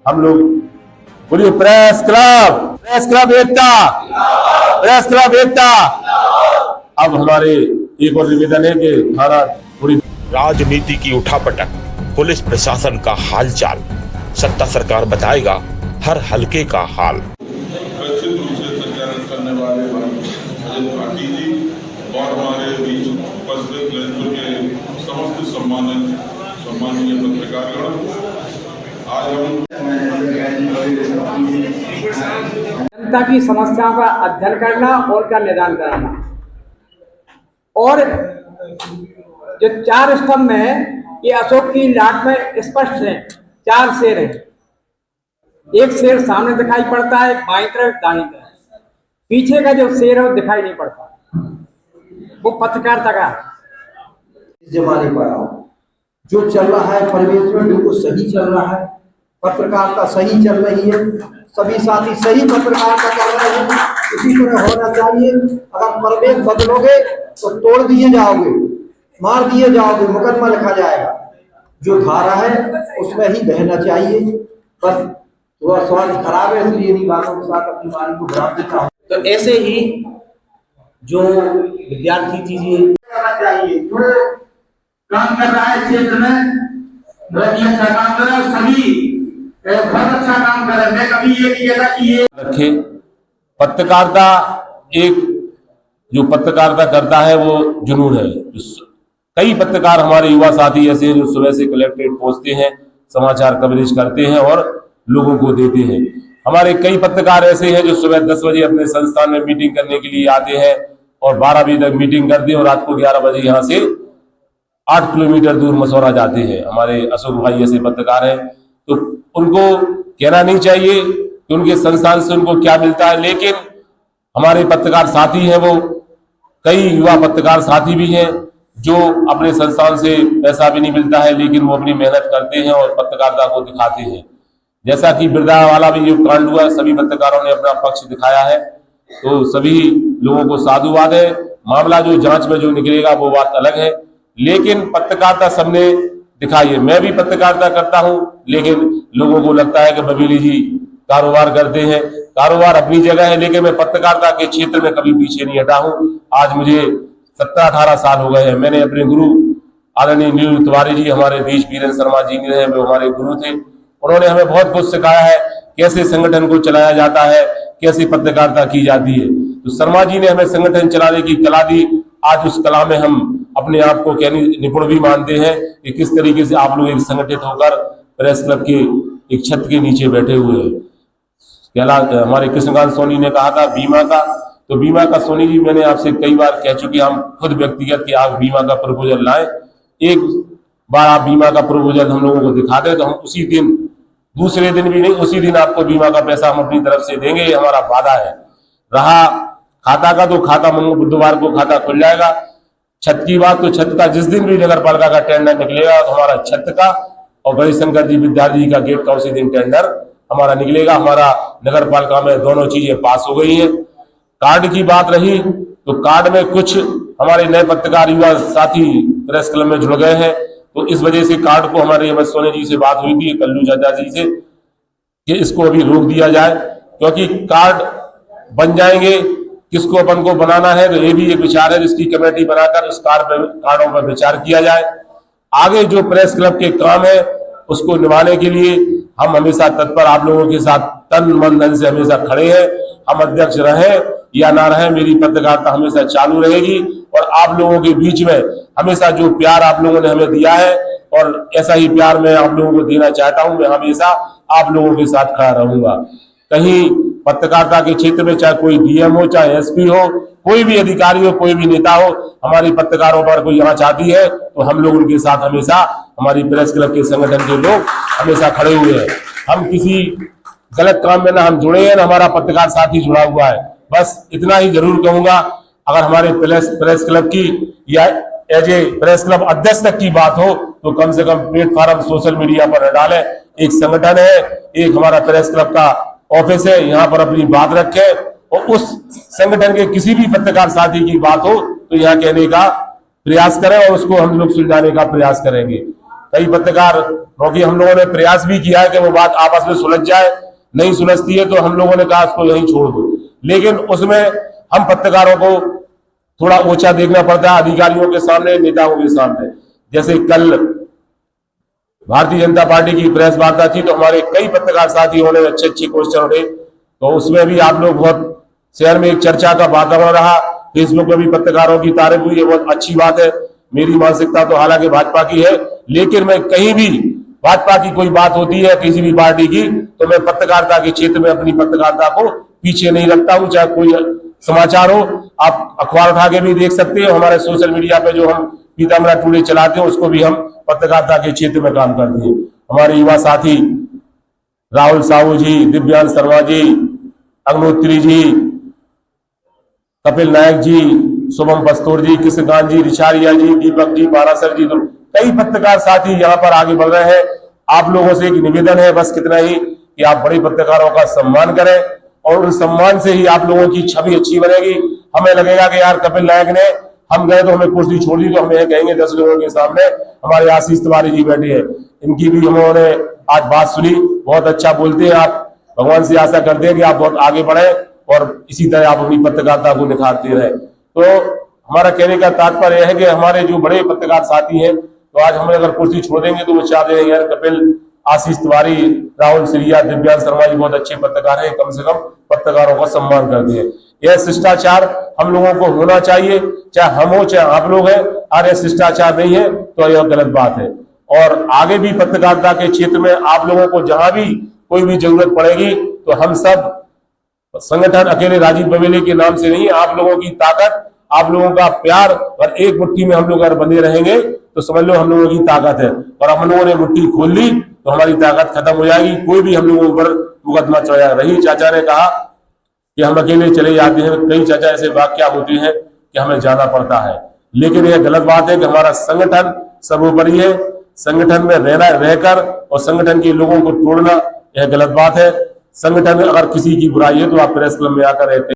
हम लोग बोलिए प्रेस क्लब एकता, प्रेस क्लब एकता। अब हमारे एक और निवेदन है कि थाना थोड़ी राजनीति की उठापटक, पुलिस प्रशासन का हालचाल, सत्ता सरकार बताएगा हर हलके का हाल। व्यवस्थित रूप से संचालन करने वाले अजय पाटिल जी और हमारे बीच उपस्थित ललितपुर के समस्त सम्मानीय पत्रकारगण, आज हम जनता की समस्याओं का अध्ययन करना और उनका निदान कराना, और जो 4 स्तंभ में ये अशोक की लाट में स्पष्ट है, 4 शेर हैं। एक शेर सामने दिखाई पड़ता है, बाईं तरफ दाईं तरफ, पीछे का जो शेर है वो दिखाई नहीं पड़ता, वो पत्रकारिता का है। इस जमाने पर आओ, जो चल रहा है परिवेश में बिल्कुल सही चल रहा है, पत्रकारिता सही चल रही है, सभी साथी सही पत्रकारिता कर रहे हैं, इसी तरह होना चाहिए। अगर परिवेश बदलोगे तो तोड़ दिए जाओगे, मार दिए जाओगे, मुकदमा लिखा जाएगा। जो धारा है उसमें ही बहना चाहिए। बस थोड़ा स्वास्थ्य खराब है, इसलिए इन बातों के साथ अपनी वाणी को विराम देता हूँ। तो ऐसे ही जो विद्यार्थी चीजें करना चाहिए, जो काम कर रहा है क्षेत्र में बहुत ही अच्छा काम कर रहा है, सभी बहुत अच्छा काम कर रहे हैं। मैं कभी ये नहीं कहता कि ये रखे। पत्रकारिता एक जो पत्रकारिता करता है वो जुनून है। कई पत्रकार हमारे युवा साथी ऐसे हैं जो सुबह से कलेक्ट्रेट पहुंचते हैं, समाचार कवरेज करते हैं और लोगों को देते हैं। हमारे कई पत्रकार ऐसे हैं जो सुबह 10 बजे अपने संस्थान में मीटिंग करने के लिए आते हैं और 12 बजे तक मीटिंग करते हैं और रात को 11 बजे यहाँ से 8 किलोमीटर दूर मसौरा जाते हैं। हमारे अशोक भाई ऐसे पत्रकार हैं, तो उनको कहना नहीं चाहिए कि उनके संस्थान से उनको क्या मिलता है, लेकिन हमारे पत्रकार साथी हैं, वो कई युवा पत्रकार साथी भी हैं जो अपने संस्थान से पैसा भी नहीं मिलता है, लेकिन वो अपनी मेहनत करते हैं और पत्रकारिता को दिखाते हैं। जैसा कि बिरदा वाला भी जो कांड हुआ, सभी पत्रकारों ने अपना पक्ष दिखाया है, तो सभी लोगों को साधुवाद है। मामला जो जांच में जो निकलेगा वो बात अलग है, लेकिन पत्रकारिता सबने दिखाई है। मैं भी पत्रकारिता करता हूं, लेकिन लोगों को लगता है कि बबीली जी कारोबार करते हैं। कारोबार अपनी जगह है, लेकिन मैं पत्रकारिता के क्षेत्र में कभी पीछे नहीं हटा हूं। आज मुझे 17-18 साल हो गए हैं। मैंने अपने गुरु आदरणीय नील तिवारी जी, हमारे बीच वीरेंद्र शर्मा जी ने, वो हमारे गुरु थे, उन्होंने हमें बहुत कुछ सिखाया है, कैसे संगठन को चलाया जाता है, कैसे पत्रकारिता की जाती है। तो शर्मा जी ने हमें संगठन चलाने की कला दी। आज उस कला में हम अपने आप को निपुण भी मानते हैं कि किस तरीके से आप लोग एक संगठित होकर प्रेस क्लब के एक छत के नीचे बैठे हुए हैं। हमारे कृष्णकांत सोनी ने कहा था बीमा का, तो बीमा का सोनी जी मैंने आपसे कई बार कह चुके, हम खुद व्यक्तिगत कि आप बीमा का प्रपोजल लाएं। एक बार आप बीमा का प्रपोजल हम लोगों को दिखा दें तो हम उसी दिन, दूसरे दिन भी नहीं, उसी दिन आपको बीमा का पैसा हम अपनी तरफ से देंगे, ये हमारा वादा है। रहा खाता का, तो खाता बुधवार को खाता खुल जाएगा। छत की बात, तो छत का जिस दिन भी नगर पालिका का टेंडर निकलेगा तो हमारा छत का और गणेश शंकर जी विद्यार्थी जी का गेट का उसी दिन टेंडर हमारा निकलेगा। हमारा नगर पालिका में दोनों चीजें पास हो गई हैं। कार्ड की बात रही तो कार्ड में कुछ हमारे नए पत्रकार युवा साथी प्रेस क्लब में जुड़ गए हैं, तो इस वजह से कार्ड को हमारे एम एस सोनी जी से बात हुई थी, कल्लू चाचा जी से, कि इसको अभी रोक दिया जाए, क्योंकि कार्ड बन जाएंगे, किसको अपन को बनाना है, तो ये भी एक विचार है जिसकी कमेटी बनाकर उस कार्डों पर विचार किया जाए। आगे जो प्रेस क्लब के काम है उसको निभाने के लिए हम हमेशा तत्पर, आप लोगों के साथ तन मन धन से हमेशा खड़े हैं। हम अध्यक्ष रहे या ना रहे, मेरी पत्रकारिता हमेशा चालू रहेगी और आप लोगों के बीच में हमेशा जो प्यार आप लोगों ने हमें दिया है और ऐसा ही प्यार मैं आप लोगों को देना चाहता हूं। मैं हमेशा आप लोगों के साथ खड़ा रहूंगा। कहीं पत्रकारिता के क्षेत्र में चाहे कोई डीएम हो, चाहे एसपी हो, कोई भी अधिकारी हो, कोई भी नेता हो, हमारी पत्रकारों पर कोई आंच आती है तो हम लोग उनके साथ हमेशा, हमारी प्रेस क्लब के संगठन के लोग हमेशा खड़े हुए हैं। हम किसी गलत काम में ना हम जुड़े हैं, ना हमारा पत्रकार साथी जुड़ा हुआ है। बस इतना ही जरूर कहूंगा, अगर हमारे प्रेस क्लब की या एज ए प्रेस क्लब अध्यक्ष तक की बात हो तो कम से कम प्लेटफॉर्म सोशल मीडिया पर डालें। एक संगठन है, एक हमारा प्रेस क्लब का ऑफिस है, यहाँ पर अपनी बात रखें और उस संगठन के किसी भी पत्रकार साथी की बात हो तो यहाँ कहने का प्रयास करें और उसको हम लोग सुलझाने का प्रयास करेंगे। कई पत्रकार क्योंकि हम लोगों ने प्रयास भी किया है कि वो बात आपस में सुलझ जाए, नहीं सुलझती है तो हम लोगों ने कहा उसको यहीं छोड़ दो। लेकिन उसमें हम पत्रकारों को थोड़ा ऊंचा देखना पड़ता है अधिकारियों के सामने, नेताओं के सामने। जैसे कल भारतीय जनता पार्टी की प्रेस वार्ता थी तो हमारे कई पत्रकार साथियों ने अच्छे अच्छे क्वेश्चन उठे, तो उसमें भी आप लोग बहुत शहर में एक चर्चा का वातावरण रहा, फेसबुक में भी पत्रकारों की तारीफ हुई, ये बहुत अच्छी बात है। मेरी मानसिकता तो हालांकि भाजपा की है, लेकिन मैं कहीं भी भाजपा की कोई बात होती है किसी भी पार्टी की तो मैं पत्रकारिता के क्षेत्र में अपनी पत्रकारिता को पीछे नहीं रखता हूं। चाहे कोई समाचार हो, आप अखबार उठा के भी देख सकते हो, हमारे सोशल मीडिया पे जो हम पीताम्बरा टुडे चलाते हैं उसको भी हम पत्रकारिता के क्षेत्र में काम करते हैं। हमारे युवा साथी राहुल साहू जी, दिव्यांश शर्मा जी, अग्नोत्री जी, कपिल नायक जी, शुभम पस्तौर जी, कृष्णकांत जी, रिशारिया जी, दीपक जी, पारासर जी, तो कई पत्रकार साथी यहाँ पर आगे बढ़ रहे हैं। आप लोगों से एक निवेदन है बस कितना ही कि आप बड़े पत्रकारों का सम्मान करें और उन सम्मान से ही आप लोगों की छवि अच्छी बनेगी। हमें लगेगा कि यार कपिल नायक ने, हम गए तो हमें कुर्सी छोड़ दी, तो हमें कहेंगे 10 लोगों के सामने हमारे आशीष तिवारी जी बैठे हैं, इनकी भी उन्होंने आज बात सुनी, बहुत अच्छा बोलते हैं आप। भगवान से आशा करते हैं कि आप बहुत आगे बढ़े और इसी तरह आप अपनी पत्रकारिता को निखारते रहे। तो हमारा कहने का तात्पर्य है कि हमारे जो बड़े पत्रकार साथी हैं, तो आज हमें अगर कुर्सी छोड़ देंगे तो वो चाहते हैं यार कपिल, आशीष तिवारी, राहुल सिरिया, दिव्यांश शर्मा जी बहुत अच्छे पत्रकार हैं, कम से कम पत्रकारों का सम्मान करते हैं। यह शिष्टाचार हम लोगों को होना चाहिए, चाहे हम हो चाहे आप लोग हैं। और यह शिष्टाचार नहीं है तो यह गलत बात है। और आगे भी पत्रकारिता के क्षेत्र में आप लोगों को जहां भी कोई भी जरूरत पड़ेगी तो हम सब संगठन अकेले राजीव बवेले के नाम से नहीं, आप लोगों की ताकत, आप लोगों का प्यार और एक मुट्ठी में हम लोग अगर बंधे रहेंगे तो समझ लो हम लोगों की ताकत है। और हम लोगों ने मुट्ठी खोल ली तो हमारी ताकत खत्म हो जाएगी, कोई भी हम लोगों पर मुकदमा चढ़ाया। रही चाचा ने कहा कि हम अकेले चले जाते हैं, कई चाचा ऐसे वाक्य होते हैं कि हमें जाना पड़ता है, लेकिन यह गलत बात है कि हमारा संगठन सर्वोपरि है। संगठन में रहना, रहकर और संगठन के लोगों को तोड़ना यह गलत बात है। संगठन में अगर किसी की बुराई है तो आप प्रेस क्लब में आकर रहते